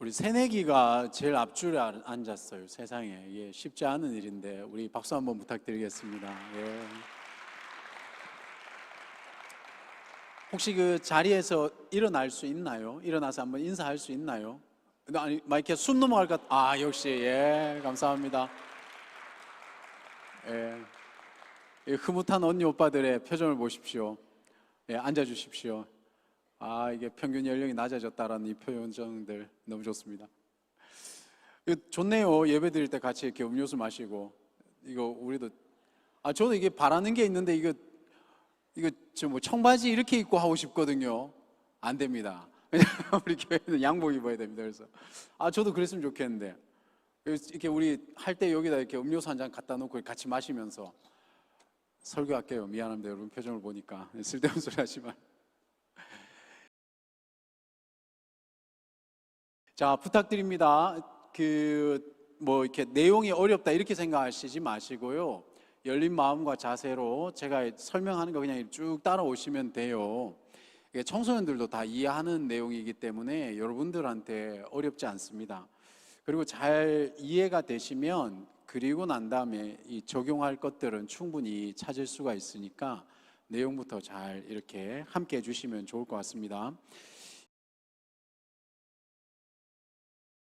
우리 새내기가 제일 앞줄에 앉았어요. 세상에. 이게 쉽지 않은 일인데 우리 박수 한번 부탁드리겠습니다. 예. 혹시 그 자리에서 일어날 수 있나요? 일어나서 한번 인사할 수 있나요? 아니, 마이크에 숨 넘어갈 것 역시. 예, 감사합니다. 예. 이 흐뭇한 언니 오빠들의 표정을 보십시오. 예, 앉아주십시오. 이게 평균 연령이 낮아졌다라는 이 표현들 너무 좋습니다. 좋네요. 예배 드릴 때 같이 이렇게 음료수 마시고. 이거 우리도 저는 이게 바라는 게 있는데 이거 뭐 청바지 이렇게 입고 하고 싶거든요. 안 됩니다. 왜냐면 우리 교회는 양복 입어야 됩니다. 그래서 저도 그랬으면 좋겠는데 이렇게 우리 할 때 여기다 이렇게 음료수 한 잔 갖다 놓고 같이 마시면서 설교할게요. 미안합니다. 여러분 표정을 보니까 쓸데없는 소리 하지만. 자, 부탁드립니다. 뭐 이렇게 내용이 어렵다 이렇게 생각하시지 마시고요. 열린 마음과 자세로 제가 설명하는 거 그냥 쭉 따라오시면 돼요. 청소년들도 다 이해하는 내용이기 때문에 여러분들한테 어렵지 않습니다. 그리고 잘 이해가 되시면 그리고 난 다음에 이 적용할 것들은 충분히 찾을 수가 있으니까 내용부터 잘 이렇게 함께 해주시면 좋을 것 같습니다.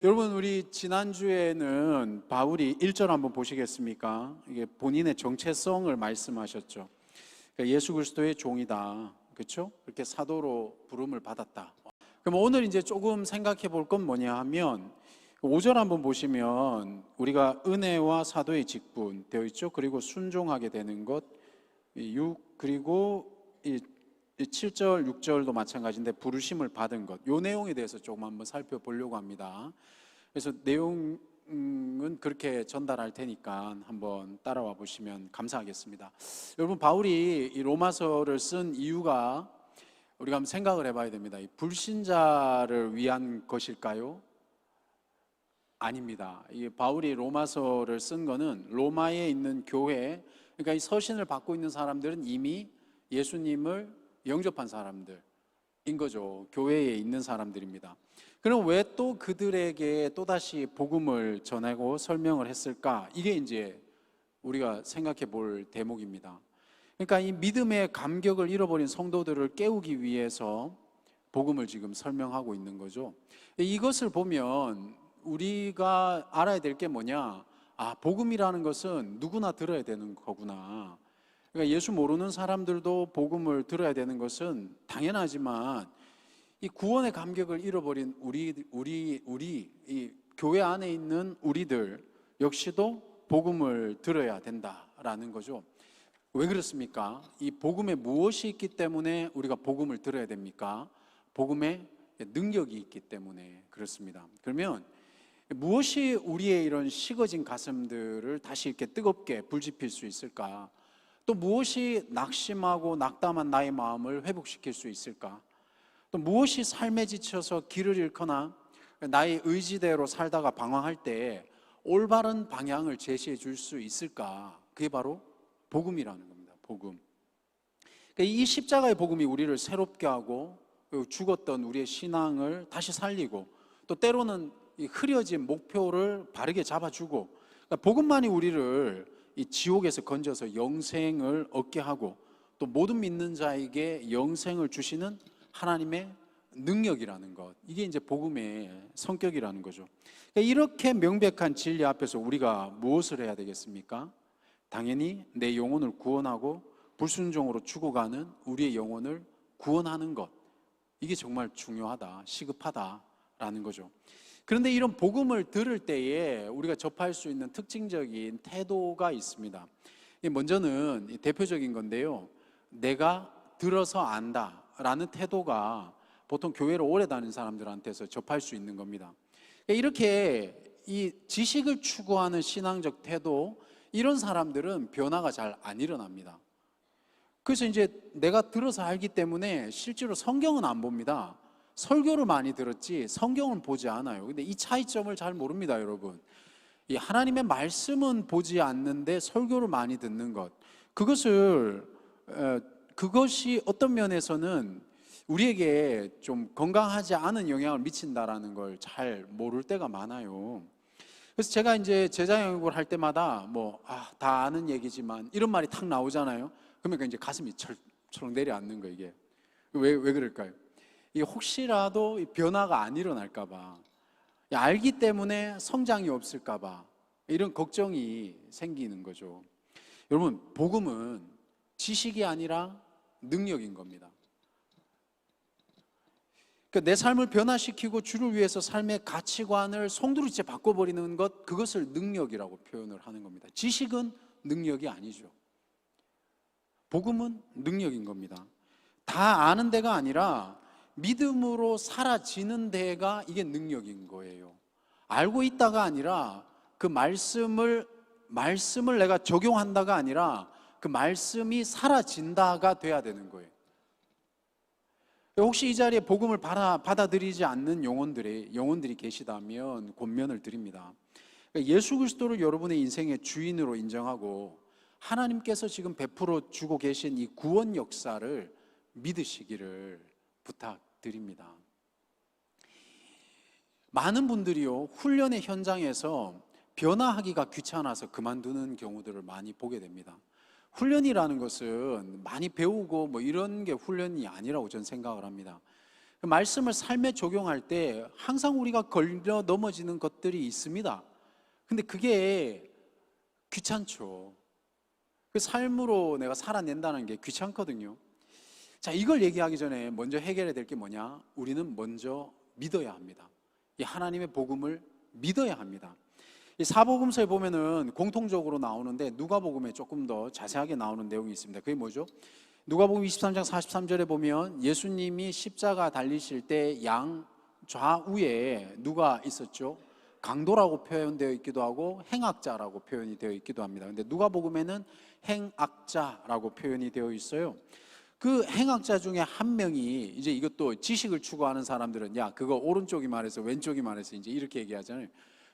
여러분, 우리 지난주에는 바울이 1절 한번 보시겠습니까? 이게 본인의 정체성을 말씀하셨죠. 그러니까 예수 그리스도의 종이다. 그렇죠? 그렇게 사도로 부름을 받았다. 그럼 오늘 이제 조금 생각해 볼 건 뭐냐 하면 5절 한번 보시면 우리가 은혜와 사도의 직분 되어 있죠. 그리고 순종하게 되는 것 6 그리고 7절, 6절도 마찬가지인데 부르심을 받은 것, 이 내용에 대해서 조금 한번 살펴보려고 합니다. 그래서 내용은 그렇게 전달할 테니까 한번 따라와 보시면 감사하겠습니다. 여러분, 바울이 이 로마서를 쓴 이유가 우리가 한번 생각을 해봐야 됩니다. 이 불신자를 위한 것일까요? 아닙니다. 이 바울이 로마서를 쓴 거는 로마에 있는 교회, 그러니까 이 서신을 받고 있는 사람들은 이미 예수님을 영접한 사람들인 거죠. 교회에 있는 사람들입니다. 그럼 왜 또 그들에게 또다시 복음을 전하고 설명을 했을까? 이게 이제 우리가 생각해 볼 대목입니다. 그러니까 이 믿음의 감격을 잃어버린 성도들을 깨우기 위해서 복음을 지금 설명하고 있는 거죠. 이것을 보면 우리가 알아야 될 게 뭐냐? 복음이라는 것은 누구나 들어야 되는 거구나. 그러니까 예수 모르는 사람들도 복음을 들어야 되는 것은 당연하지만 이 구원의 감격을 잃어버린 우리 이 교회 안에 있는 우리들 역시도 복음을 들어야 된다라는 거죠. 왜 그렇습니까? 이 복음에 무엇이 있기 때문에 우리가 복음을 들어야 됩니까? 복음에 능력이 있기 때문에 그렇습니다. 그러면 무엇이 우리의 이런 식어진 가슴들을 다시 이렇게 뜨겁게 불지필 수 있을까? 또 무엇이 낙심하고 낙담한 나의 마음을 회복시킬 수 있을까? 또 무엇이 삶에 지쳐서 길을 잃거나 나의 의지대로 살다가 방황할 때 올바른 방향을 제시해 줄 수 있을까? 그게 바로 복음이라는 겁니다. 복음. 그러니까 이 십자가의 복음이 우리를 새롭게 하고 죽었던 우리의 신앙을 다시 살리고 또 때로는 이 흐려진 목표를 바르게 잡아주고, 그러니까 복음만이 우리를 이 지옥에서 건져서 영생을 얻게 하고 또 모든 믿는 자에게 영생을 주시는 하나님의 능력이라는 것, 이게 이제 복음의 성격이라는 거죠. 그러니까 이렇게 명백한 진리 앞에서 우리가 무엇을 해야 되겠습니까? 당연히 내 영혼을 구원하고 불순종으로 죽어가는 우리의 영혼을 구원하는 것, 이게 정말 중요하다, 시급하다라는 거죠. 그런데 이런 복음을 들을 때에 우리가 접할 수 있는 특징적인 태도가 있습니다. 먼저는 대표적인 건데요, 내가 들어서 안다라는 태도가 보통 교회를 오래 다니는 사람들한테서 접할 수 있는 겁니다. 이렇게 이 지식을 추구하는 신앙적 태도, 이런 사람들은 변화가 잘 안 일어납니다. 그래서 이제 내가 들어서 알기 때문에 실제로 성경은 안 봅니다. 설교를 많이 들었지 성경은 보지 않아요. 근데 이 차이점을 잘 모릅니다, 여러분. 이 하나님의 말씀은 보지 않는데 설교를 많이 듣는 것, 그것이 어떤 면에서는 우리에게 좀 건강하지 않은 영향을 미친다라는 걸 잘 모를 때가 많아요. 그래서 제가 이제 제자 양육을 할 때마다 다 아는 얘기지만 이런 말이 탁 나오잖아요. 그러니까 이제 가슴이 철렁 내려앉는 거예요, 이게. 왜 그럴까요? 이게 혹시라도 변화가 안 일어날까봐, 알기 때문에 성장이 없을까봐 이런 걱정이 생기는 거죠. 여러분, 복음은 지식이 아니라 능력인 겁니다. 그러니까 내 삶을 변화시키고 주를 위해서 삶의 가치관을 송두리째 바꿔버리는 것, 그것을 능력이라고 표현을 하는 겁니다. 지식은 능력이 아니죠. 복음은 능력인 겁니다. 다 아는 데가 아니라 믿음으로 사라지는 데가 이게 능력인 거예요. 알고 있다가 아니라 그 말씀을 내가 적용한다가 아니라 그 말씀이 사라진다가 돼야 되는 거예요. 혹시 이 자리에 복음을 받아들이지 않는 영혼들이 계시다면 권면을 드립니다. 예수 그리스도를 여러분의 인생의 주인으로 인정하고 하나님께서 지금 베풀어 주고 계신 이 구원 역사를 믿으시기를 부탁드립니다. 많은 분들이요, 훈련의 현장에서 변화하기가 귀찮아서 그만두는 경우들을 많이 보게 됩니다. 훈련이라는 것은 많이 배우고 이런 게 훈련이 아니라고 저는 생각을 합니다. 말씀을 삶에 적용할 때 항상 우리가 걸려 넘어지는 것들이 있습니다. 근데 그게 귀찮죠. 그 삶으로 내가 살아낸다는 게 귀찮거든요. 자, 이걸 얘기하기 전에 먼저 해결해야 될 게 뭐냐? 우리는 먼저 믿어야 합니다. 이 하나님의 복음을 믿어야 합니다. 이 사복음서에 보면은 공통적으로 나오는데 누가복음에 조금 더 자세하게 나오는 내용이 있습니다. 그게 뭐죠? 누가복음 23장 43절에 보면 예수님이 십자가 달리실 때 양 좌우에 누가 있었죠? 강도라고 표현되어 있기도 하고 행악자라고 표현이 되어 있기도 합니다. 근데 누가복음에는 행악자라고 표현이 되어 있어요. 그 행악자 중에 한 명이, 이제 이것도 지식을 추구하는 사람들은 야, 그거 오른쪽이 말해서 왼쪽이 말해서 이제 이렇게 얘기하잖아요.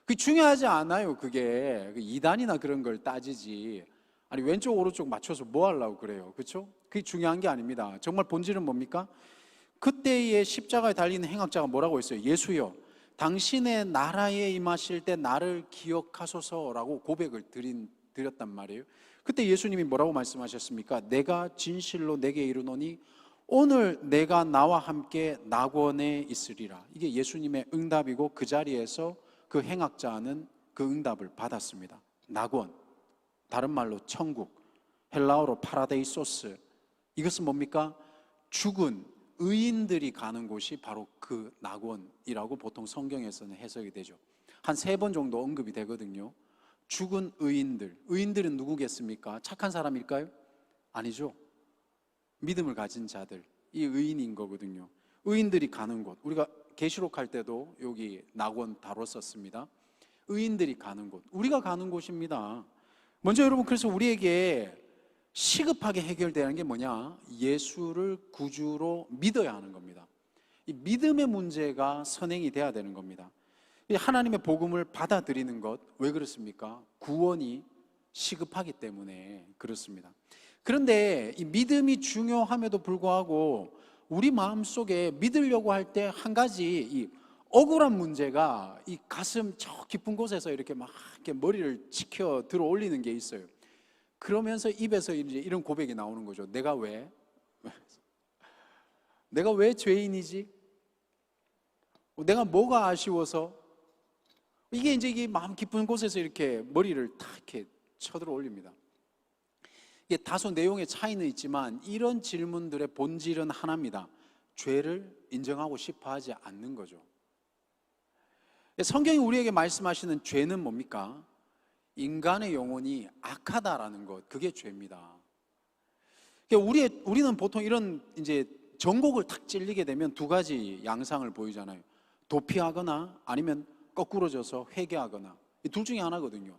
그게 중요하지 않아요. 그게 이단이나 그런 걸 따지지, 아니 왼쪽 오른쪽 맞춰서 뭐 하려고 그래요. 그렇죠? 그게 중요한 게 아닙니다. 정말 본질은 뭡니까? 그때의 십자가에 달리는 행악자가 뭐라고 했어요? 예수여, 당신의 나라에 임하실 때 나를 기억하소서라고 고백을 드렸단 말이에요. 그때 예수님이 뭐라고 말씀하셨습니까? 내가 진실로 내게 이르노니 오늘 내가 나와 함께 낙원에 있으리라. 이게 예수님의 응답이고 그 자리에서 그 행악자는 그 응답을 받았습니다. 낙원, 다른 말로 천국, 헬라어로 파라데이소스. 이것은 뭡니까? 죽은 의인들이 가는 곳이 바로 그 낙원이라고 보통 성경에서는 해석이 되죠. 한 3번 정도 언급이 되거든요. 죽은 의인들, 의인들은 누구겠습니까? 착한 사람일까요? 아니죠. 믿음을 가진 자들, 이 의인인 거거든요. 의인들이 가는 곳, 우리가 계시록 할 때도 여기 낙원 다뤘었습니다. 의인들이 가는 곳, 우리가 가는 곳입니다. 먼저 여러분, 그래서 우리에게 시급하게 해결되는 게 뭐냐? 예수를 구주로 믿어야 하는 겁니다. 이 믿음의 문제가 선행이 돼야 되는 겁니다. 하나님의 복음을 받아들이는 것, 왜 그렇습니까? 구원이 시급하기 때문에 그렇습니다. 그런데 이 믿음이 중요함에도 불구하고 우리 마음속에 믿으려고 할 때 한 가지 이 억울한 문제가 이 가슴 저 깊은 곳에서 이렇게 막 이렇게 머리를 치켜 들어 올리는 게 있어요. 그러면서 입에서 이제 이런 고백이 나오는 거죠. 내가 왜 죄인이지? 내가 뭐가 아쉬워서? 이게 이제 마음 깊은 곳에서 이렇게 머리를 탁 이렇게 쳐들어 올립니다. 이게 다소 내용의 차이는 있지만 이런 질문들의 본질은 하나입니다. 죄를 인정하고 싶어 하지 않는 거죠. 성경이 우리에게 말씀하시는 죄는 뭡니까? 인간의 영혼이 악하다라는 것, 그게 죄입니다. 우리는 보통 이런 이제 전곡을 탁 찔리게 되면 두 가지 양상을 보이잖아요. 도피하거나 아니면 거꾸로져서 회개하거나, 이 둘 중에 하나거든요.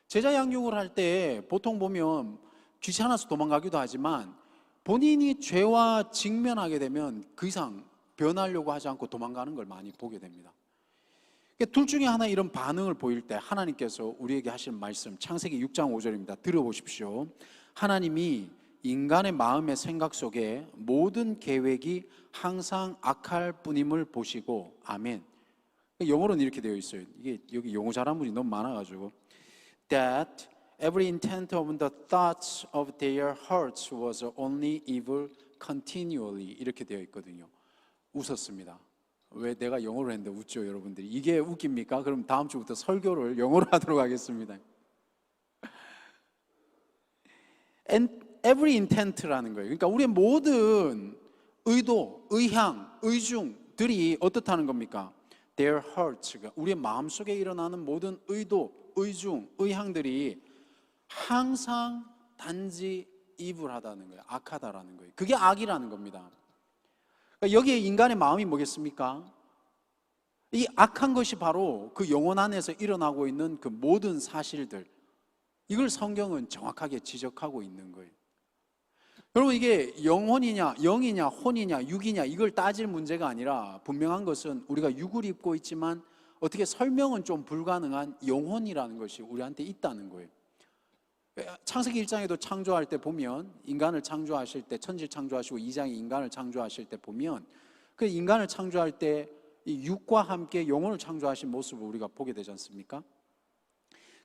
제자 양육을 할 때 보통 보면 귀찮아서 도망가기도 하지만 본인이 죄와 직면하게 되면 그 이상 변하려고 하지 않고 도망가는 걸 많이 보게 됩니다. 둘 중에 하나 이런 반응을 보일 때 하나님께서 우리에게 하신 말씀, 창세기 6장 5절입니다. 들어보십시오. 하나님이 인간의 마음의 생각 속에 모든 계획이 항상 악할 뿐임을 보시고. 아멘. 영어로는 이렇게 되어 있어요. 이게 여기 영어 잘하는 분이 너무 많아가지고, that every intent of the thoughts of their hearts was only evil continually, 이렇게 되어 있거든요. 웃었습니다. 왜 내가 영어로 했는데 웃죠, 여러분들이? 이게 웃깁니까? 그럼 다음 주부터 설교를 영어로 하도록 하겠습니다. And every intent라는 거예요. 그러니까 우리의 모든 의도, 의향, 의중들이 어떻다는 겁니까? Their hearts, 우리의 마음속에 일어나는 모든 의도, 의중, 의향들이 항상 단지 evil하다는 거예요. 악하다라는 거예요. 그게 악이라는 겁니다. 그러니까 여기에 인간의 마음이 뭐겠습니까? 이 악한 것이 바로 그 영혼 안에서 일어나고 있는 그 모든 사실들, 이걸 성경은 정확하게 지적하고 있는 거예요. 여러분, 이게 영혼이냐, 영이냐, 혼이냐, 육이냐, 이걸 따질 문제가 아니라 분명한 것은 우리가 육을 입고 있지만 어떻게 설명은 좀 불가능한 영혼이라는 것이 우리한테 있다는 거예요. 창세기 1장에도 창조할 때 보면, 인간을 창조하실 때, 천지를 창조하시고 2장에 인간을 창조하실 때 보면, 그 인간을 창조할 때 이 육과 함께 영혼을 창조하신 모습을 우리가 보게 되지 않습니까?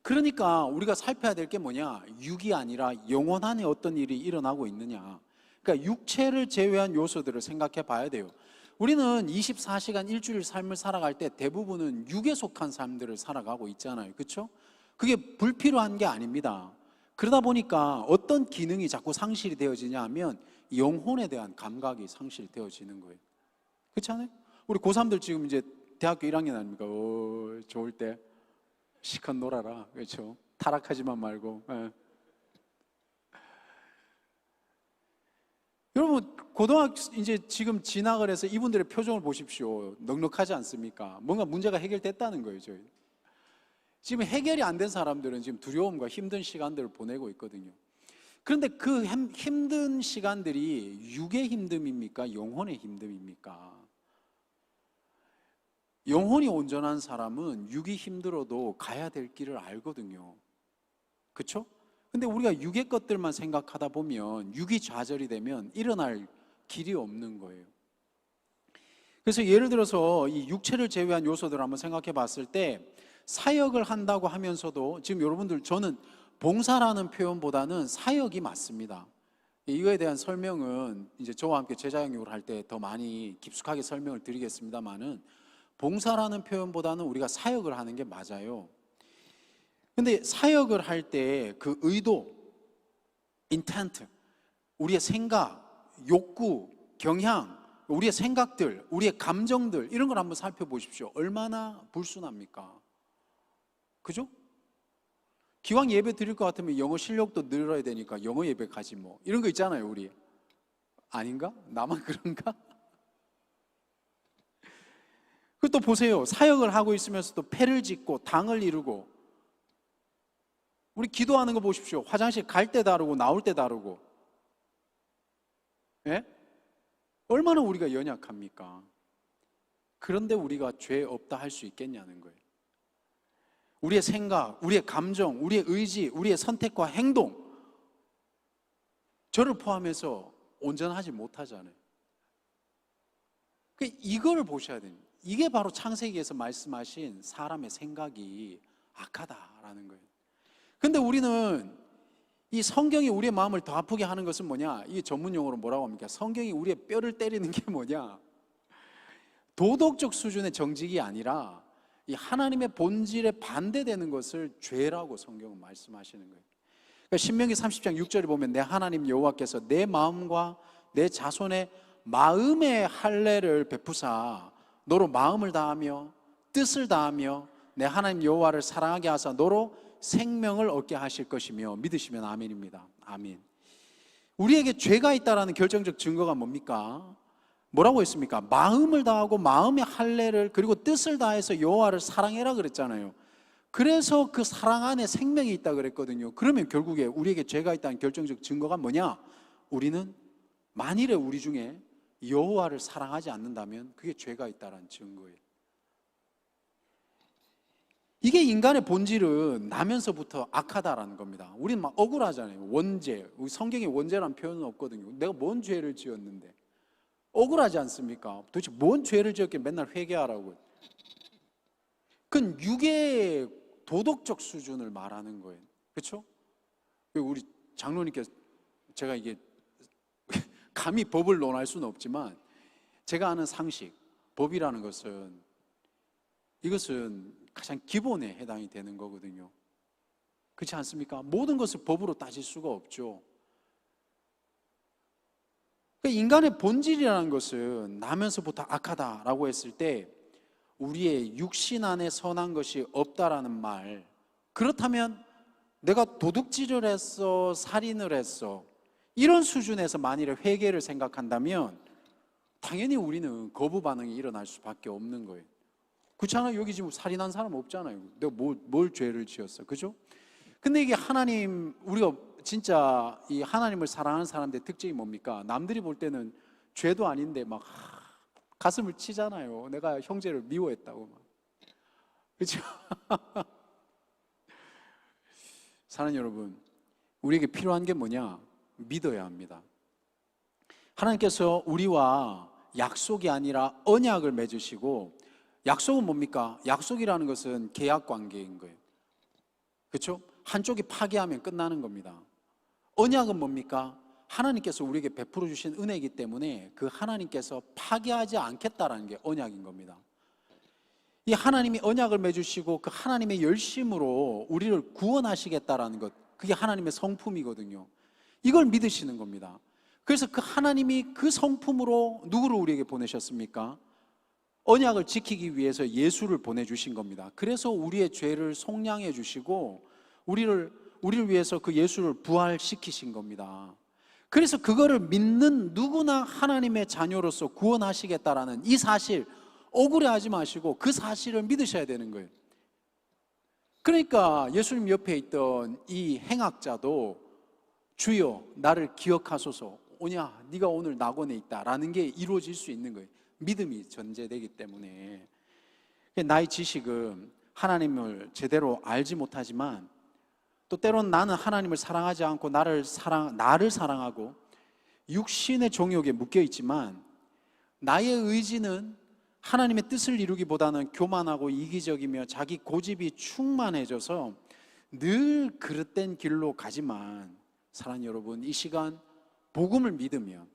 그러니까 우리가 살펴야 될 게 뭐냐? 육이 아니라 영혼 안에 어떤 일이 일어나고 있느냐. 그러니까 육체를 제외한 요소들을 생각해 봐야 돼요. 우리는 24시간 일주일 삶을 살아갈 때 대부분은 육에 속한 삶들을 살아가고 있잖아요. 그렇죠? 그게 불필요한 게 아닙니다. 그러다 보니까 어떤 기능이 자꾸 상실이 되어지냐 하면 영혼에 대한 감각이 상실되어지는 거예요. 그렇지 않아요? 우리 고3들 지금 이제 대학교 1학년 아닙니까? 좋을 때 시컷 놀아라. 그렇죠? 타락하지만 말고. 예. 여러분, 고등학교 이제 지금 진학을 해서 이분들의 표정을 보십시오. 넉넉하지 않습니까? 뭔가 문제가 해결됐다는 거예요, 저희. 지금 해결이 안 된 사람들은 지금 두려움과 힘든 시간들을 보내고 있거든요. 그런데 그 힘든 시간들이 육의 힘듦입니까? 영혼의 힘듦입니까? 영혼이 온전한 사람은 육이 힘들어도 가야 될 길을 알거든요. 그렇죠? 근데 우리가 육의 것들만 생각하다 보면 육이 좌절이 되면 일어날 길이 없는 거예요. 그래서 예를 들어서 이 육체를 제외한 요소들을 한번 생각해 봤을 때, 사역을 한다고 하면서도 지금 여러분들, 저는 봉사라는 표현보다는 사역이 맞습니다. 이거에 대한 설명은 이제 저와 함께 제자영육을 할 때 더 많이 깊숙하게 설명을 드리겠습니다만은, 봉사라는 표현보다는 우리가 사역을 하는 게 맞아요. 근데 사역을 할 때 그 의도, 인텐트, 우리의 생각, 욕구, 경향, 우리의 생각들, 우리의 감정들, 이런 걸 한번 살펴보십시오. 얼마나 불순합니까? 그죠? 기왕 예배 드릴 것 같으면 영어 실력도 늘어야 되니까 영어 예배 가지 뭐, 이런 거 있잖아요, 우리. 아닌가? 나만 그런가? 그또 보세요. 사역을 하고 있으면서도 패를 짓고 당을 이루고, 우리 기도하는 거 보십시오. 화장실 갈 때 다르고 나올 때 다르고. 예? 얼마나 우리가 연약합니까? 그런데 우리가 죄 없다 할 수 있겠냐는 거예요. 우리의 생각, 우리의 감정, 우리의 의지, 우리의 선택과 행동, 저를 포함해서 온전하지 못하잖아요. 이걸 보셔야 됩니다. 이게 바로 창세기에서 말씀하신 사람의 생각이 악하다라는 거예요. 근데 우리는 이 성경이 우리의 마음을 더 아프게 하는 것은 뭐냐? 이게 전문 용어로 뭐라고 합니까? 성경이 우리의 뼈를 때리는 게 뭐냐? 도덕적 수준의 정직이 아니라 이 하나님의 본질에 반대되는 것을 죄라고 성경은 말씀하시는 거예요. 그러니까 신명기 30장 6절에 보면, 내 하나님 여호와께서 내 마음과 내 자손의 마음의 할례를 베푸사 너로 마음을 다하며 뜻을 다하며 내 하나님 여호와를 사랑하게 하사 너로 생명을 얻게 하실 것이며, 믿으시면 아멘입니다. 아멘. 우리에게 죄가 있다라는 결정적 증거가 뭡니까? 뭐라고 했습니까? 마음을 다하고 마음의 할례를, 그리고 뜻을 다해서 여호와를 사랑해라 그랬잖아요. 그래서 그 사랑 안에 생명이 있다 그랬거든요. 그러면 결국에 우리에게 죄가 있다는 결정적 증거가 뭐냐? 우리는 만일에 우리 중에 여호와를 사랑하지 않는다면 그게 죄가 있다는 증거예요. 이게 인간의 본질은 나면서부터 악하다라는 겁니다. 우리는 막 억울하잖아요. 원죄, 우리 성경에 원죄라는 표현은 없거든요. 내가 뭔 죄를 지었는데 억울하지 않습니까? 도대체 뭔 죄를 지었길래 맨날 회개하라고. 그건 육의 도덕적 수준을 말하는 거예요. 그렇죠? 우리 장로님께서, 제가 이게 감히 법을 논할 수는 없지만 제가 아는 상식, 법이라는 것은, 이것은 가장 기본에 해당이 되는 거거든요. 그렇지 않습니까? 모든 것을 법으로 따질 수가 없죠. 그러니까 인간의 본질이라는 것은 나면서부터 악하다라고 했을 때 우리의 육신 안에 선한 것이 없다라는 말, 그렇다면 내가 도둑질을 했어, 살인을 했어, 이런 수준에서 만일에 회개를 생각한다면 당연히 우리는 거부 반응이 일어날 수밖에 없는 거예요. 그렇잖아요. 여기 지금 살인한 사람 없잖아요. 내가 뭘 죄를 지었어, 그죠? 근데 이게 하나님, 우리가 진짜 이 하나님을 사랑하는 사람들의 특징이 뭡니까? 남들이 볼 때는 죄도 아닌데 막 가슴을 치잖아요. 내가 형제를 미워했다고 막. 그렇죠? 사랑하는 여러분, 우리에게 필요한 게 뭐냐? 믿어야 합니다. 하나님께서 우리와 약속이 아니라 언약을 맺으시고, 약속은 뭡니까? 약속이라는 것은 계약 관계인 거예요. 그렇죠? 한쪽이 파기하면 끝나는 겁니다. 언약은 뭡니까? 하나님께서 우리에게 베풀어 주신 은혜이기 때문에 그 하나님께서 파기하지 않겠다라는 게 언약인 겁니다. 이 하나님이 언약을 맺으시고 그 하나님의 열심으로 우리를 구원하시겠다라는 것, 그게 하나님의 성품이거든요. 이걸 믿으시는 겁니다. 그래서 그 하나님이 그 성품으로 누구를 우리에게 보내셨습니까? 언약을 지키기 위해서 예수를 보내주신 겁니다. 그래서 우리의 죄를 속량해 주시고 우리를 위해서 그 예수를 부활시키신 겁니다. 그래서 그거를 믿는 누구나 하나님의 자녀로서 구원하시겠다라는 이 사실, 억울해하지 마시고 그 사실을 믿으셔야 되는 거예요. 그러니까 예수님 옆에 있던 이 행악자도 주여 나를 기억하소서, 오냐 네가 오늘 낙원에 있다라는 게 이루어질 수 있는 거예요. 믿음이 전제되기 때문에. 나의 지식은 하나님을 제대로 알지 못하지만 또 때로는 나는 하나님을 사랑하지 않고 나를 사랑하고 육신의 정욕에 묶여 있지만 나의 의지는 하나님의 뜻을 이루기보다는 교만하고 이기적이며 자기 고집이 충만해져서 늘 그릇된 길로 가지만, 사랑하는 여러분, 이 시간 복음을 믿으면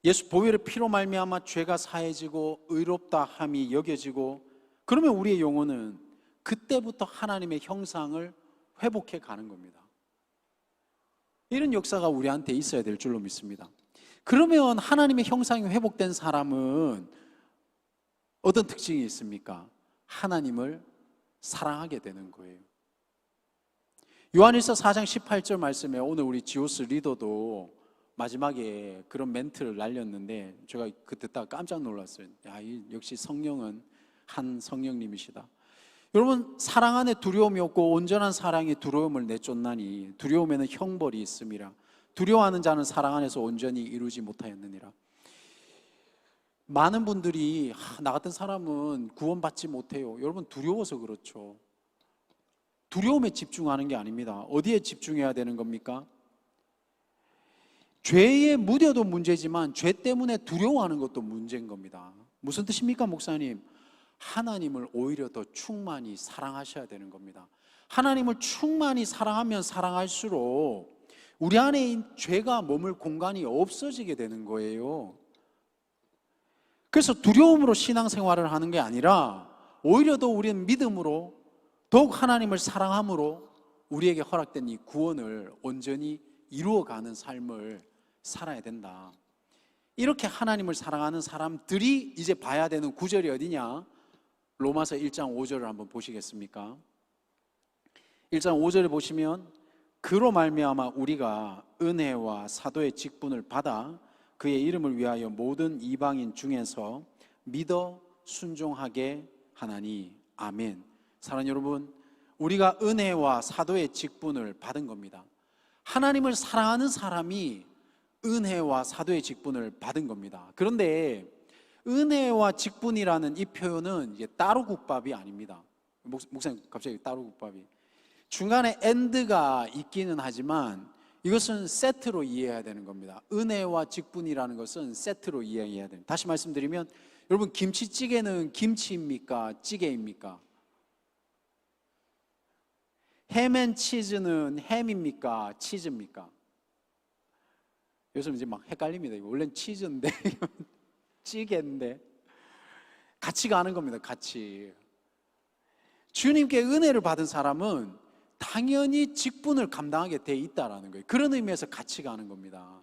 예수 보혈의 피로 말미암아 죄가 사해지고 의롭다 함이 여겨지고, 그러면 우리의 영혼은 그때부터 하나님의 형상을 회복해 가는 겁니다. 이런 역사가 우리한테 있어야 될 줄로 믿습니다. 그러면 하나님의 형상이 회복된 사람은 어떤 특징이 있습니까? 하나님을 사랑하게 되는 거예요. 요한일서 4장 18절 말씀에 오늘 우리 지오스 리더도 마지막에 그런 멘트를 날렸는데 제가 그 듣다가 깜짝 놀랐어요. 야, 역시 성령은 한 성령님이시다. 여러분, 사랑 안에 두려움이 없고 온전한 사랑이 두려움을 내쫓나니 두려움에는 형벌이 있음이라. 두려워하는 자는 사랑 안에서 온전히 이루지 못하였느니라. 많은 분들이 나 같은 사람은 구원받지 못해요. 여러분, 두려워서 그렇죠. 두려움에 집중하는 게 아닙니다. 어디에 집중해야 되는 겁니까? 죄에 무뎌도 문제지만 죄 때문에 두려워하는 것도 문제인 겁니다. 무슨 뜻입니까, 목사님? 하나님을 오히려 더 충만히 사랑하셔야 되는 겁니다. 하나님을 충만히 사랑하면 사랑할수록 우리 안에 있는 죄가 머물 공간이 없어지게 되는 거예요. 그래서 두려움으로 신앙생활을 하는 게 아니라 오히려 더 우리는 믿음으로 더욱 하나님을 사랑함으로 우리에게 허락된 이 구원을 온전히 이루어가는 삶을 살아야 된다. 이렇게 하나님을 사랑하는 사람들이 이제 봐야 되는 구절이 어디냐? 로마서 1장 5절을 한번 보시겠습니까? 1장 5절에 보시면 그로 말미암아 우리가 은혜와 사도의 직분을 받아 그의 이름을 위하여 모든 이방인 중에서 믿어 순종하게 하나니. 아멘. 사랑하는 여러분, 우리가 은혜와 사도의 직분을 받은 겁니다. 하나님을 사랑하는 사람이 은혜와 사도의 직분을 받은 겁니다. 그런데 은혜와 직분이라는 이 표현은 이제 따로 국밥이 아닙니다. 목사님 갑자기 따로국밥이 중간에 엔드가 있기는 하지만 이것은 세트로 이해해야 되는 겁니다. 은혜와 직분이라는 것은 세트로 이해해야 됩니다. 다시 말씀드리면 여러분, 김치찌개는 김치입니까? 찌개입니까? 햄앤치즈는 햄입니까? 치즈입니까? 요즘 이제 막 헷갈립니다. 원래는 치즈인데 찌개인데 같이 가는 겁니다. 같이. 주님께 은혜를 받은 사람은 당연히 직분을 감당하게 돼 있다라는 거예요. 그런 의미에서 같이 가는 겁니다.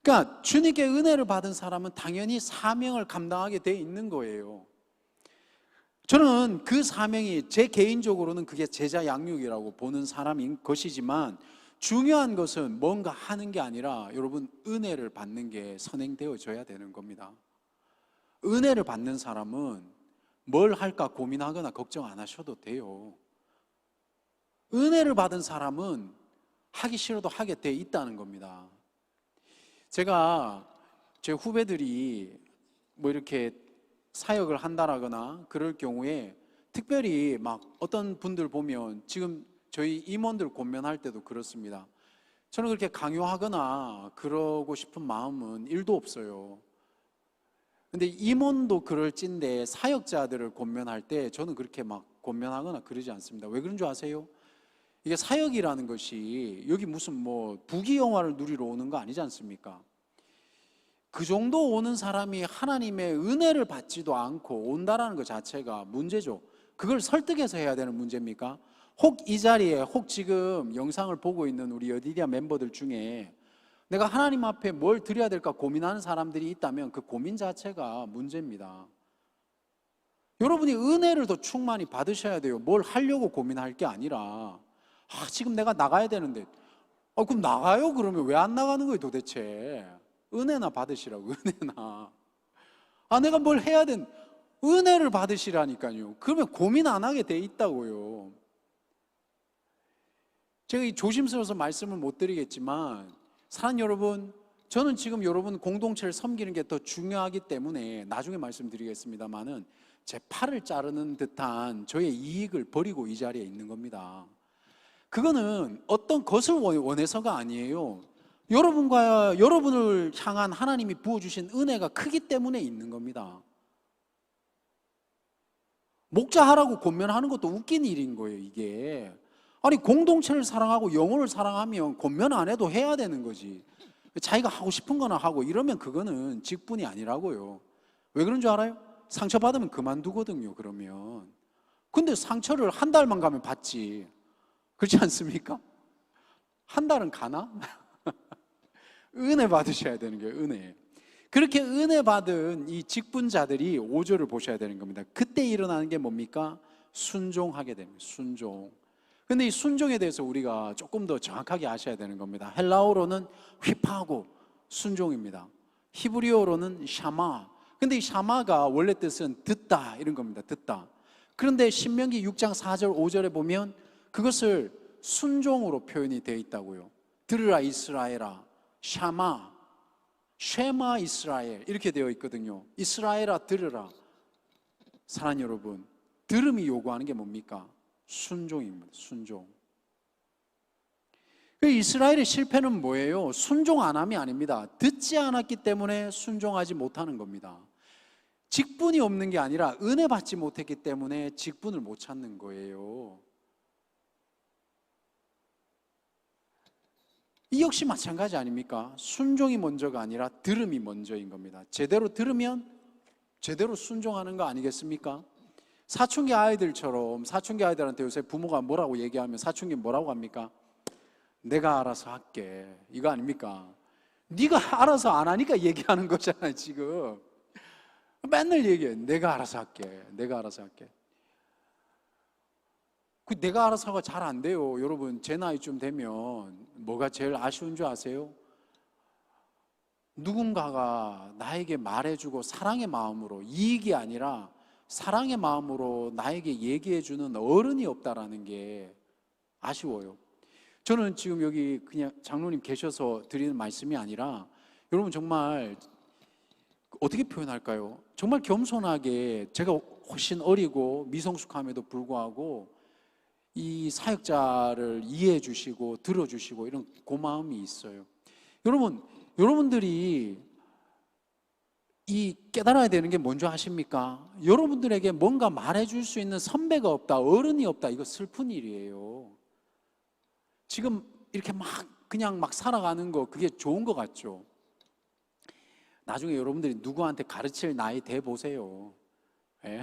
그러니까 주님께 은혜를 받은 사람은 당연히 사명을 감당하게 돼 있는 거예요. 저는 그 사명이 제 개인적으로는 그게 제자 양육이라고 보는 사람인 것이지만, 중요한 것은 뭔가 하는 게 아니라 여러분, 은혜를 받는 게 선행되어져야 되는 겁니다. 은혜를 받는 사람은 뭘 할까 고민하거나 걱정 안 하셔도 돼요. 은혜를 받은 사람은 하기 싫어도 하게 돼 있다는 겁니다. 제가 제 후배들이 뭐 이렇게 사역을 한다라거나 그럴 경우에 특별히 막 어떤 분들 보면, 지금 저희 임원들 권면할 때도 그렇습니다. 저는 그렇게 강요하거나 그러고 싶은 마음은 1도 없어요. 근데 임원도 그럴진데 사역자들을 권면할 때 저는 그렇게 막 권면하거나 그러지 않습니다. 왜 그런 줄 아세요? 이게 사역이라는 것이 여기 무슨 뭐 부귀영화를 누리러 오는 거 아니지 않습니까? 그 정도 오는 사람이 하나님의 은혜를 받지도 않고 온다라는 것 자체가 문제죠. 그걸 설득해서 해야 되는 문제입니까? 혹 이 자리에, 혹 지금 영상을 보고 있는 우리 여디디아 멤버들 중에 내가 하나님 앞에 뭘 드려야 될까 고민하는 사람들이 있다면 그 고민 자체가 문제입니다. 여러분이 은혜를 더 충만히 받으셔야 돼요. 뭘 하려고 고민할 게 아니라, 지금 내가 나가야 되는데, 그럼 나가요? 그러면 왜 안 나가는 거예요 도대체? 은혜나 받으시라고. 은혜나. 내가 뭘 해야 된, 은혜를 받으시라니까요. 그러면 고민 안 하게 돼 있다고요. 제가 조심스러워서 말씀을 못 드리겠지만, 사랑 여러분, 저는 지금 여러분 공동체를 섬기는 게 더 중요하기 때문에 나중에 말씀드리겠습니다만은, 제 팔을 자르는 듯한 저의 이익을 버리고 이 자리에 있는 겁니다. 그거는 어떤 것을 원해서가 아니에요. 여러분을 향한 하나님이 부어주신 은혜가 크기 때문에 있는 겁니다. 목자하라고 권면하는 것도 웃긴 일인 거예요, 이게. 아니, 공동체를 사랑하고 영혼을 사랑하면 권면 안 해도 해야 되는 거지. 자기가 하고 싶은 거나 하고 이러면 그거는 직분이 아니라고요. 왜 그런 줄 알아요? 상처받으면 그만두거든요, 그러면. 근데 상처를 한 달만 가면 받지. 그렇지 않습니까? 한 달은 가나? 은혜 받으셔야 되는 거예요, 은혜. 그렇게 은혜 받은 이 직분자들이 5절을 보셔야 되는 겁니다. 그때 일어나는 게 뭡니까? 순종하게 됩니다. 순종. 근데 이 순종에 대해서 우리가 조금 더 정확하게 아셔야 되는 겁니다. 헬라어로는 휘파하고 순종입니다. 히브리어로는 샤마. 근데 이 샤마가 원래 뜻은 듣다 이런 겁니다. 듣다. 그런데 신명기 6장 4절 5절에 보면 그것을 순종으로 표현이 되어 있다고요. 들으라 이스라엘아, 샤마, 쉐마 이스라엘 이렇게 되어 있거든요. 이스라엘아 들으라. 사랑하는 여러분, 들음이 요구하는 게 뭡니까? 순종입니다. 순종. 이스라엘의 실패는 뭐예요? 순종 안 함이 아닙니다. 듣지 않았기 때문에 순종하지 못하는 겁니다. 직분이 없는 게 아니라 은혜 받지 못했기 때문에 직분을 못 찾는 거예요. 이 역시 마찬가지 아닙니까? 순종이 먼저가 아니라 들음이 먼저인 겁니다. 제대로 들으면 제대로 순종하는 거 아니겠습니까? 사춘기 아이들처럼, 사춘기 아이들한테 요새 부모가 뭐라고 얘기하면 사춘기 뭐라고 합니까? 내가 알아서 할게, 이거 아닙니까? 네가 알아서 안 하니까 얘기하는 거잖아요. 지금 맨날 얘기해. 내가 알아서 할게, 내가 알아서 할게. 그 내가 알아서 하가 잘 안 돼요. 여러분, 제 나이쯤 되면 뭐가 제일 아쉬운 줄 아세요? 누군가가 나에게 말해주고 사랑의 마음으로, 이익이 아니라 사랑의 마음으로 나에게 얘기해주는 어른이 없다라는 게 아쉬워요. 저는 지금 여기 그냥 장로님 계셔서 드리는 말씀이 아니라, 여러분 정말 어떻게 표현할까요? 정말 겸손하게, 제가 훨씬 어리고 미성숙함에도 불구하고 이 사역자를 이해해 주시고 들어주시고 이런 고마움이 있어요. 여러분들이 이 깨달아야 되는 게 뭔지 아십니까? 여러분들에게 뭔가 말해줄 수 있는 선배가 없다, 어른이 없다. 이거 슬픈 일이에요. 지금 이렇게 그냥 막 살아가는 거, 그게 좋은 것 같죠? 나중에 여러분들이 누구한테 가르칠 나이 돼 보세요. 예?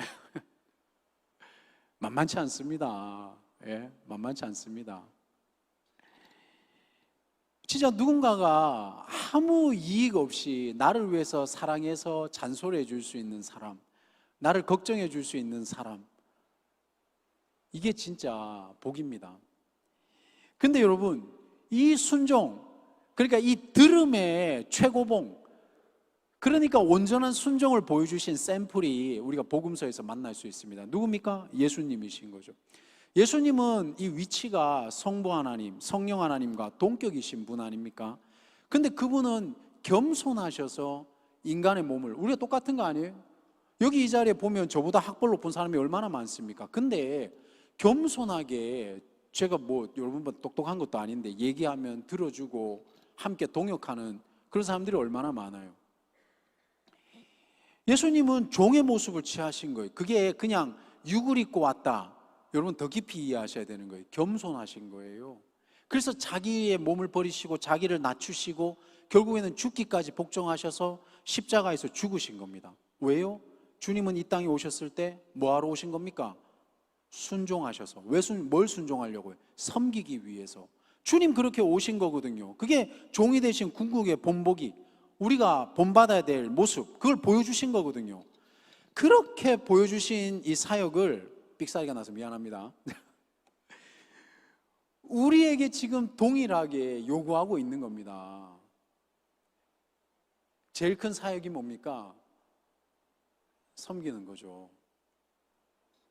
만만치 않습니다. 예? 만만치 않습니다. 진짜 누군가가 아무 이익 없이 나를 위해서 사랑해서 잔소리해 줄 수 있는 사람, 나를 걱정해 줄 수 있는 사람, 이게 진짜 복입니다. 근데 여러분, 이 순종, 그러니까 이 들음의 최고봉, 그러니까 온전한 순종을 보여주신 샘플이 우리가 복음서에서 만날 수 있습니다. 누굽니까? 예수님이신 거죠. 예수님은 이 위치가 성부 하나님, 성령 하나님과 동격이신 분 아닙니까? 근데 그분은 겸손하셔서 인간의 몸을, 우리가 똑같은 거 아니에요? 여기 이 자리에 보면 저보다 학벌 높은 사람이 얼마나 많습니까? 근데 겸손하게, 제가 뭐 여러분보다 똑똑한 것도 아닌데 얘기하면 들어주고 함께 동역하는 그런 사람들이 얼마나 많아요. 예수님은 종의 모습을 취하신 거예요. 그게 그냥 육을 입고 왔다, 여러분 더 깊이 이해하셔야 되는 거예요. 겸손하신 거예요. 그래서 자기의 몸을 버리시고 자기를 낮추시고 결국에는 죽기까지 복종하셔서 십자가에서 죽으신 겁니다. 왜요? 주님은 이 땅에 오셨을 때 뭐하러 오신 겁니까? 순종하셔서. 뭘 순종하려고요? 섬기기 위해서. 주님 그렇게 오신 거거든요. 그게 종이 되신 궁극의 본보기, 우리가 본받아야 될 모습, 그걸 보여주신 거거든요. 그렇게 보여주신 이 사역을, 삑사리가 나서 미안합니다, 우리에게 지금 동일하게 요구하고 있는 겁니다. 제일 큰 사역이 뭡니까? 섬기는 거죠.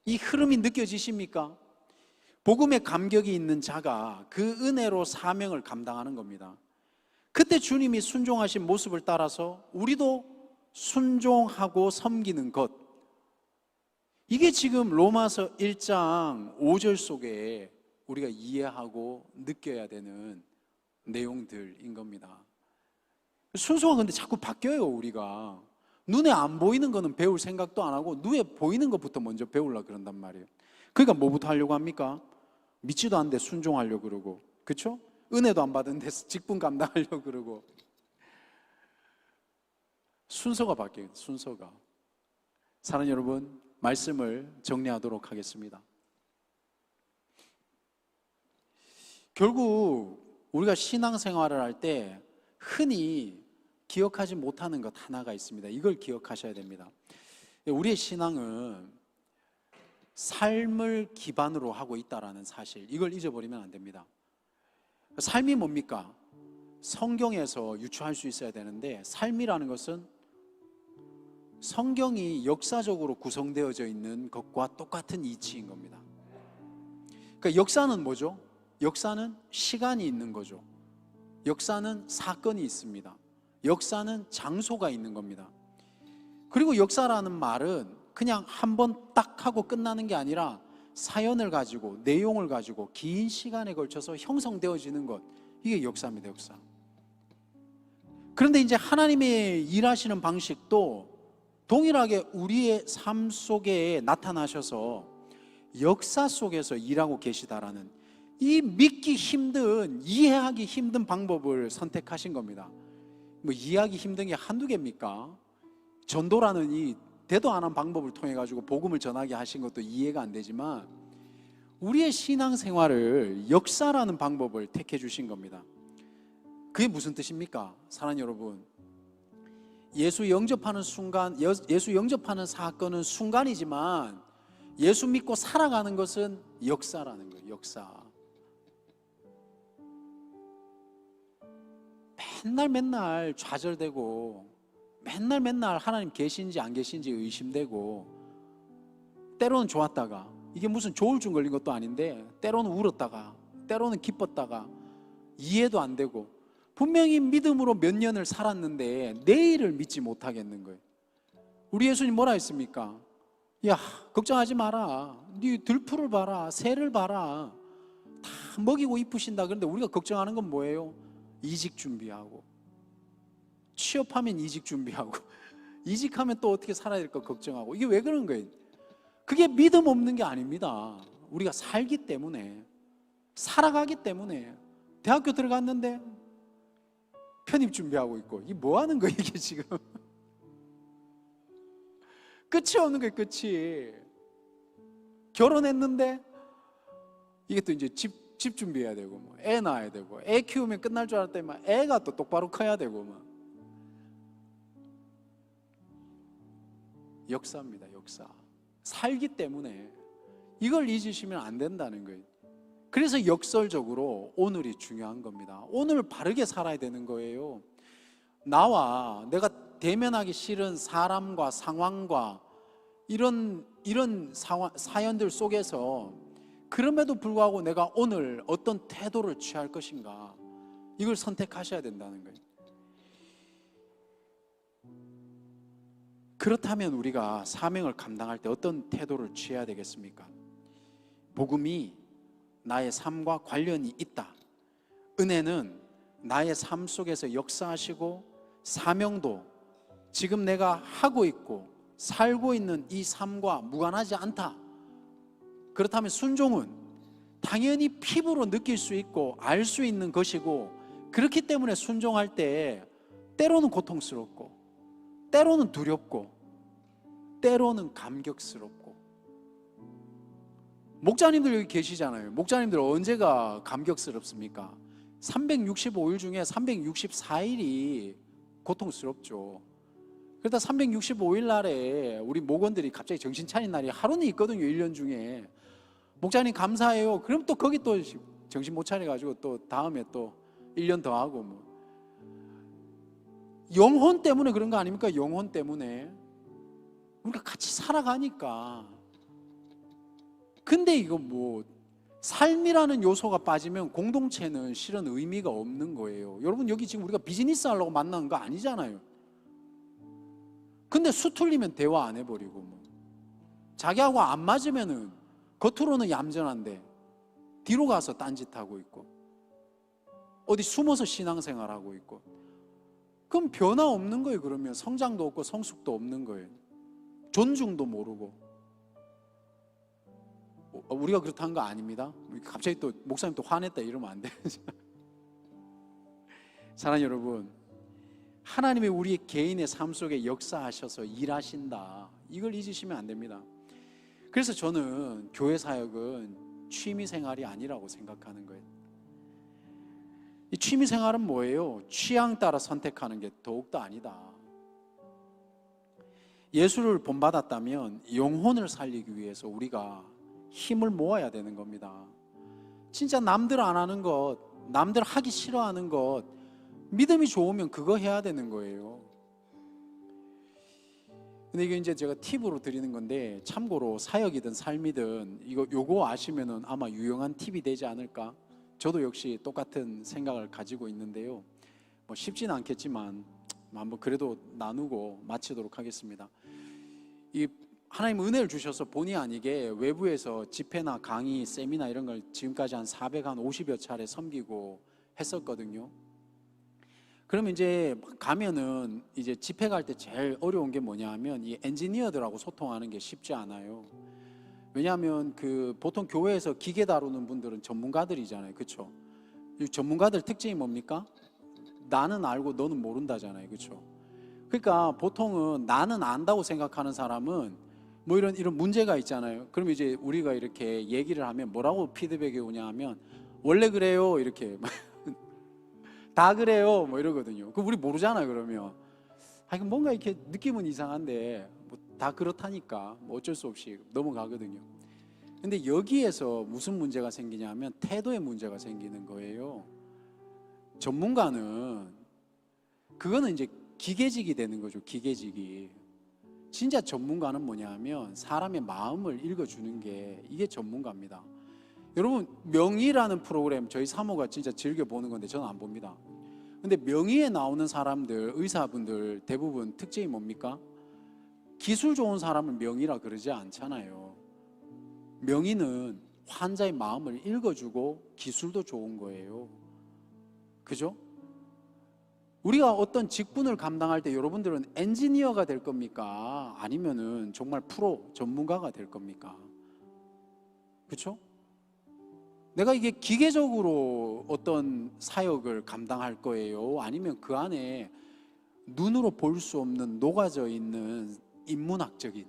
이 흐름이 느껴지십니까? 복음의 감격이 있는 자가 그 은혜로 사명을 감당하는 겁니다. 그때 주님이 순종하신 모습을 따라서 우리도 순종하고 섬기는 것, 이게 지금 로마서 1장 5절 속에 우리가 이해하고 느껴야 되는 내용들인 겁니다. 순서가 근데 자꾸 바뀌어요. 우리가 눈에 안 보이는 거는 배울 생각도 안 하고 눈에 보이는 것부터 먼저 배우려고 그런단 말이에요. 그러니까 뭐부터 하려고 합니까? 믿지도 않는데 순종하려고 그러고, 그렇죠? 은혜도 안 받은데 직분 감당하려고 그러고. 순서가 바뀌어요. 순서가. 사랑하는 여러분, 말씀을 정리하도록 하겠습니다. 결국 우리가 신앙생활을 할 때 흔히 기억하지 못하는 것 하나가 있습니다. 이걸 기억하셔야 됩니다. 우리의 신앙은 삶을 기반으로 하고 있다는 사실, 이걸 잊어버리면 안 됩니다. 삶이 뭡니까? 성경에서 유추할 수 있어야 되는데, 삶이라는 것은 성경이 역사적으로 구성되어져 있는 것과 똑같은 이치인 겁니다. 그러니까 역사는 뭐죠? 역사는 시간이 있는 거죠. 역사는 사건이 있습니다. 역사는 장소가 있는 겁니다. 그리고 역사라는 말은 그냥 한 번 딱 하고 끝나는 게 아니라 사연을 가지고, 내용을 가지고 긴 시간에 걸쳐서 형성되어지는 것, 이게 역사입니다. 역사. 그런데 이제 하나님의 일하시는 방식도 동일하게 우리의 삶 속에 나타나셔서 역사 속에서 일하고 계시다라는, 이 믿기 힘든, 이해하기 힘든 방법을 선택하신 겁니다. 뭐 이해하기 힘든 게 한두 개입니까? 전도라는 이 대도 안 한 방법을 통해 가지고 복음을 전하게 하신 것도 이해가 안 되지만, 우리의 신앙생활을 역사라는 방법을 택해 주신 겁니다. 그게 무슨 뜻입니까? 사랑하는 여러분, 예수 영접하는 순간, 예수 영접하는 사건은 순간이지만 예수 믿고 살아가는 것은 역사라는 거예요. 역사. 맨날 좌절되고, 맨날 하나님 계신지 안 계신지 의심되고, 때로는 좋았다가, 이게 무슨 조울증 걸린 것도 아닌데 때로는 울었다가, 때로는 기뻤다가, 이해도 안 되고, 분명히 믿음으로 몇 년을 살았는데 내일을 믿지 못하겠는 거예요. 우리 예수님 뭐라 했습니까? 야, 걱정하지 마라. 네 들풀을 봐라, 새를 봐라. 다 먹이고 이쁘신다. 그런데 우리가 걱정하는 건 뭐예요? 이직 준비하고, 취업하면 이직 준비하고, 이직하면 또 어떻게 살아야 될까 걱정하고. 이게 왜 그런 거예요? 그게 믿음 없는 게 아닙니다. 우리가 살기 때문에, 살아가기 때문에. 대학교 들어갔는데 편입 준비하고 있고, 이게 뭐 하는 거예요 이게 지금? 끝이 없는 거예요. 끝이. 결혼했는데 이게 또 이제 집 준비해야 되고, 뭐 애 낳아야 되고, 애 키우면 끝날 줄 알았더니 막 애가 또 똑바로 커야 되고, 막 역사입니다. 역사. 살기 때문에 이걸 잊으시면 안 된다는 거예요. 그래서 역설적으로 오늘이 중요한 겁니다. 오늘 바르게 살아야 되는 거예요. 나와 내가 대면하기 싫은 사람과 상황과 이런 사연들 속에서 그럼에도 불구하고 내가 오늘 어떤 태도를 취할 것인가, 이걸 선택하셔야 된다는 거예요. 그렇다면 우리가 사명을 감당할 때 어떤 태도를 취해야 되겠습니까? 복음이 나의 삶과 관련이 있다. 은혜는 나의 삶 속에서 역사하시고, 사명도 지금 내가 하고 있고 살고 있는 이 삶과 무관하지 않다. 그렇다면 순종은 당연히 피부로 느낄 수 있고 알 수 있는 것이고, 그렇기 때문에 순종할 때 때로는 고통스럽고, 때로는 두렵고, 때로는 감격스럽고. 목자님들 여기 계시잖아요. 목자님들 언제가 감격스럽습니까? 365일 중에 364일이 고통스럽죠. 그러다 365일 날에 우리 목원들이 갑자기 정신 차린 날이 하루는 있거든요. 1년 중에. 목자님 감사해요. 그럼 또 거기 또 정신 못 차려가지고 또 다음에 또 1년 더 하고, 뭐 영혼 때문에 그런 거 아닙니까? 영혼 때문에 우리가 같이 살아가니까. 근데 이거 뭐 삶이라는 요소가 빠지면 공동체는 실은 의미가 없는 거예요. 여러분, 여기 지금 우리가 비즈니스 하려고 만나는 거 아니잖아요. 근데 수틀리면 대화 안 해버리고, 뭐 자기하고 안 맞으면은 겉으로는 얌전한데 뒤로 가서 딴짓하고 있고, 어디 숨어서 신앙생활하고 있고. 그럼 변화 없는 거예요. 그러면 성장도 없고 성숙도 없는 거예요. 존중도 모르고. 우리가 그렇다는 거 아닙니다. 갑자기 또 목사님 또 화냈다 이러면 안 돼요. 사랑하는 여러분, 하나님이 우리 개인의 삶 속에 역사하셔서 일하신다, 이걸 잊으시면 안 됩니다. 그래서 저는 교회 사역은 취미 생활이 아니라고 생각하는 거예요. 이 취미 생활은 뭐예요? 취향 따라 선택하는 게 더욱더 아니다. 예수를 본받았다면 영혼을 살리기 위해서 우리가 힘을 모아야 되는 겁니다. 진짜 남들 안 하는 것, 남들 하기 싫어하는 것, 믿음이 좋으면 그거 해야 되는 거예요. 근데 이게 이제 제가 팁으로 드리는 건데, 참고로 사역이든 삶이든 요거 아시면은 아마 유용한 팁이 되지 않을까. 저도 역시 똑같은 생각을 가지고 있는데요. 뭐 쉽지는 않겠지만 한번 그래도 나누고 마치도록 하겠습니다. 이 하나님 은혜를 주셔서 본의 아니게 외부에서 집회나 강의, 세미나 이런 걸 지금까지 한 450여 차례 섬기고 했었거든요. 그러면 이제 가면은 이제 집회 갈 때 제일 어려운 게 뭐냐 하면 이 엔지니어들하고 소통하는 게 쉽지 않아요. 왜냐하면 그 보통 교회에서 기계 다루는 분들은 전문가들이잖아요. 그렇죠? 이 전문가들 특징이 뭡니까? 나는 알고 너는 모른다잖아요. 그렇죠? 그러니까 보통은 나는 안다고 생각하는 사람은 뭐 이런 문제가 있잖아요. 그럼 이제 우리가 이렇게 얘기를 하면 뭐라고 피드백이 오냐 하면, 원래 그래요 이렇게 다 그래요 뭐 이러거든요. 그 우리 모르잖아요. 그러면 뭔가 이렇게 느낌은 이상한데 뭐 다 그렇다니까 뭐 어쩔 수 없이 넘어가거든요. 근데 여기에서 무슨 문제가 생기냐 하면 태도의 문제가 생기는 거예요. 전문가는 그거는 이제 기계직이 되는 거죠. 기계직이. 진짜 전문가는 뭐냐 하면 사람의 마음을 읽어주는 게, 이게 전문가입니다. 여러분, 명의라는 프로그램 저희 사모가 진짜 즐겨보는 건데 저는 안 봅니다. 근데 명의에 나오는 사람들, 의사분들 대부분 특징이 뭡니까? 기술 좋은 사람을 명의라 그러지 않잖아요. 명의는 환자의 마음을 읽어주고 기술도 좋은 거예요. 그죠? 우리가 어떤 직분을 감당할 때 여러분들은 엔지니어가 될 겁니까? 아니면은 정말 프로, 전문가가 될 겁니까? 그렇죠? 내가 이게 기계적으로 어떤 사역을 감당할 거예요? 아니면 그 안에 눈으로 볼 수 없는 녹아져 있는 인문학적인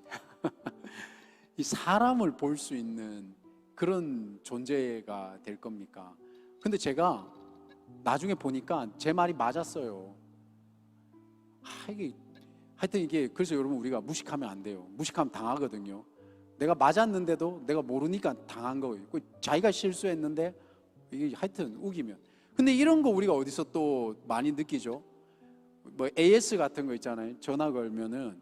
이 사람을 볼 수 있는 그런 존재가 될 겁니까? 근데 제가 나중에 보니까 제 말이 맞았어요. 하여튼 이게 그래서 여러분 우리가 무식하면 안 돼요. 무식하면 당하거든요. 내가 맞았는데도 내가 모르니까 당한 거예요. 자기가 실수했는데 이게 하여튼 우기면. 근데 이런 거 우리가 어디서 또 많이 느끼죠? 뭐 AS 같은 거 있잖아요. 전화 걸면은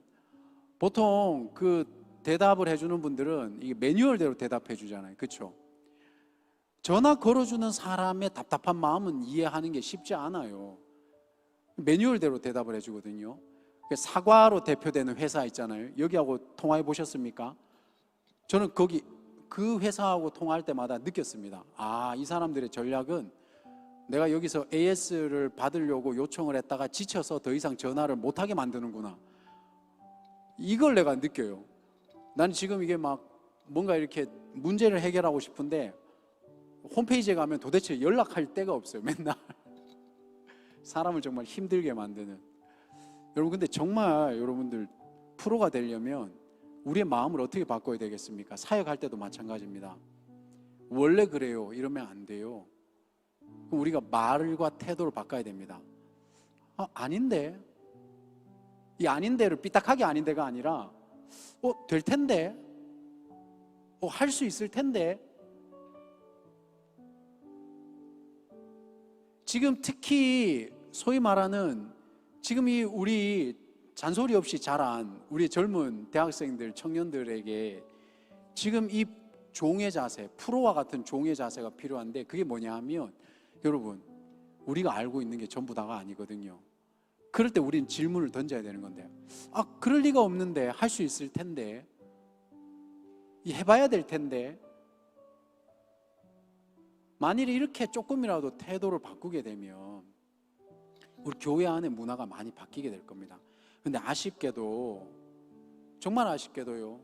보통 그 대답을 해주는 분들은 이게 매뉴얼대로 대답해 주잖아요. 그렇죠? 전화 걸어주는 사람의 답답한 마음은 이해하는 게 쉽지 않아요. 매뉴얼대로 대답을 해주거든요. 사과로 대표되는 회사 있잖아요. 여기하고 통화해 보셨습니까? 저는 거기 그 회사하고 통화할 때마다 느꼈습니다. 아, 이 사람들의 전략은 내가 여기서 AS를 받으려고 요청을 했다가 지쳐서 더 이상 전화를 못하게 만드는구나. 이걸 내가 느껴요. 나는 지금 이게 막 뭔가 이렇게 문제를 해결하고 싶은데 홈페이지에 가면 도대체 연락할 데가 없어요. 맨날 사람을 정말 힘들게 만드는. 여러분 근데 정말 여러분들 프로가 되려면 우리의 마음을 어떻게 바꿔야 되겠습니까? 사역할 때도 마찬가지입니다. 원래 그래요 이러면 안 돼요. 그럼 우리가 말과 태도를 바꿔야 됩니다. 아닌데, 이 아닌데를 삐딱하게 아닌데가 아니라 될 텐데, 할 수 있을 텐데. 지금 특히 소위 말하는 지금 이 우리 잔소리 없이 자란 우리 젊은 대학생들, 청년들에게 지금 이 종의 자세, 프로와 같은 종의 자세가 필요한데 그게 뭐냐 하면 여러분 우리가 알고 있는 게 전부 다가 아니거든요. 그럴 때 우리는 질문을 던져야 되는 건데 그럴 리가 없는데, 할 수 있을 텐데, 해봐야 될 텐데. 만일에 이렇게 조금이라도 태도를 바꾸게 되면 우리 교회 안의 문화가 많이 바뀌게 될 겁니다. 근데 아쉽게도, 정말 아쉽게도요,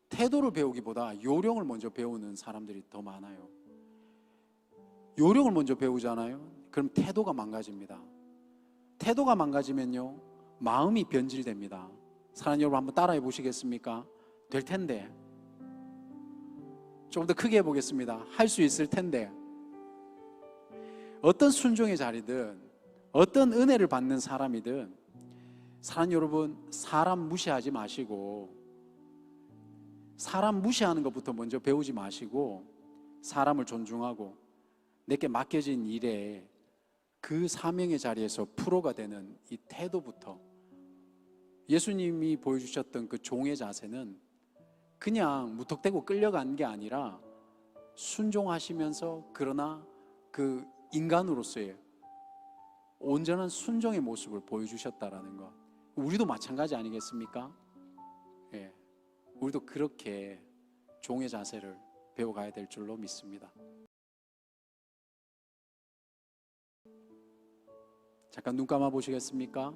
태도를 배우기보다 요령을 먼저 배우는 사람들이 더 많아요. 요령을 먼저 배우잖아요. 그럼 태도가 망가집니다. 태도가 망가지면요 마음이 변질됩니다. 사랑하는 여러분 한번 따라해 보시겠습니까? 될 텐데, 좀 더 크게 해보겠습니다. 할 수 있을 텐데. 어떤 순종의 자리든 어떤 은혜를 받는 사람이든 사랑하는 여러분, 사람 무시하지 마시고, 사람 무시하는 것부터 먼저 배우지 마시고 사람을 존중하고 내게 맡겨진 일에 그 사명의 자리에서 프로가 되는 이 태도부터, 예수님이 보여주셨던 그 종의 자세는 그냥 무턱대고 끌려간 게 아니라 순종하시면서 그러나 그 인간으로서의 온전한 순종의 모습을 보여주셨다라는 것. 우리도 마찬가지 아니겠습니까? 예, 우리도 그렇게 종의 자세를 배워가야 될 줄로 믿습니다. 잠깐 눈 감아 보시겠습니까?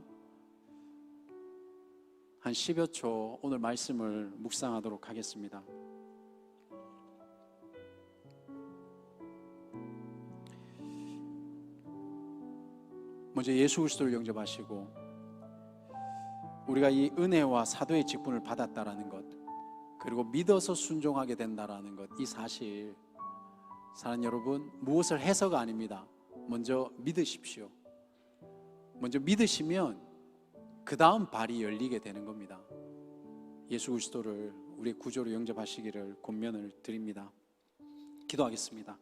한 10여 초 오늘 말씀을 묵상하도록 하겠습니다. 먼저 예수 그리스도를 영접하시고 우리가 이 은혜와 사도의 직분을 받았다라는 것, 그리고 믿어서 순종하게 된다라는 것, 이 사실, 사랑하는 여러분, 무엇을 해서가 아닙니다. 먼저 믿으십시오. 먼저 믿으시면 그 다음 발이 열리게 되는 겁니다. 예수 그리스도를 우리의 구주로 영접하시기를 권면을 드립니다. 기도하겠습니다.